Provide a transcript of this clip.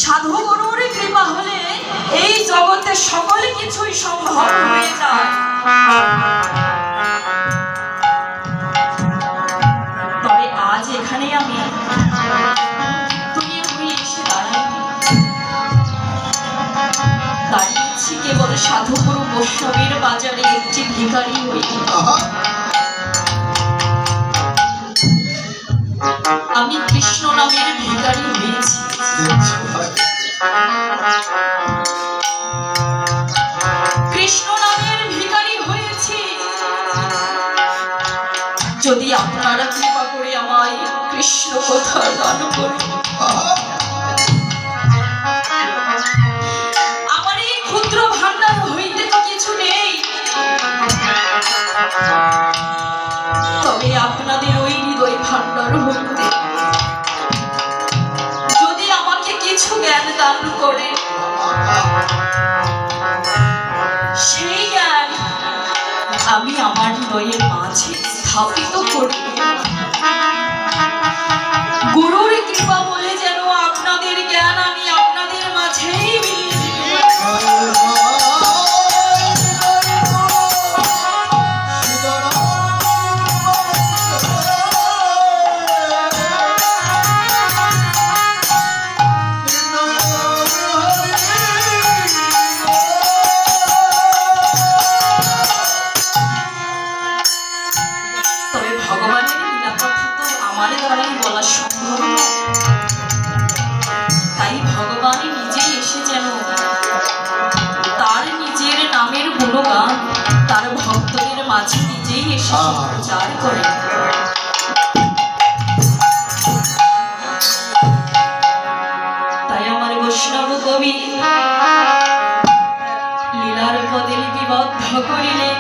সাধু গুরুর কৃপা হলে এই জগতে সকল কিছুই সম্ভব হয়ে যায়। তবে আজ এখানে আমি এসে দাঁড়িয়েছি কেবল সাধু গুরু বৈষ্ণবের বাজারে একটি ভিখারি হয়ে। আমি কৃষ্ণ নামের ভিখারি হয়েছি। কৃষ্ণ নামের ভিখারি হয়েছি। যদি আপনারা কৃপা করে আমায় কৃষ্ণ কথা দান করুন, আমার এই ক্ষুদ্র ভান্ডার হইতে তো কিছু নেই, তবে আপনাদের ওই হৃদয় ভান্ডার হইতে যদি আমাকে কিছু জ্ঞান দান করে, সেই জ্ঞান আমি আমার হৃদয়ের মাঝে স্থাপিত করি। গুরুর কৃপা বলে যেন আপনাদের জ্ঞান আমি আপনাদের মাঝেই বিলিয়ে দিই। তাই ভগবান নিজেই এসে যেন তার নিজের নামের গুণগান তার ভক্তদের মাঝে নিজেই এসে প্রচার করে। তাই আমার বৈষ্ণব কবি লীলার পদে লিপিবদ্ধ করিলেন।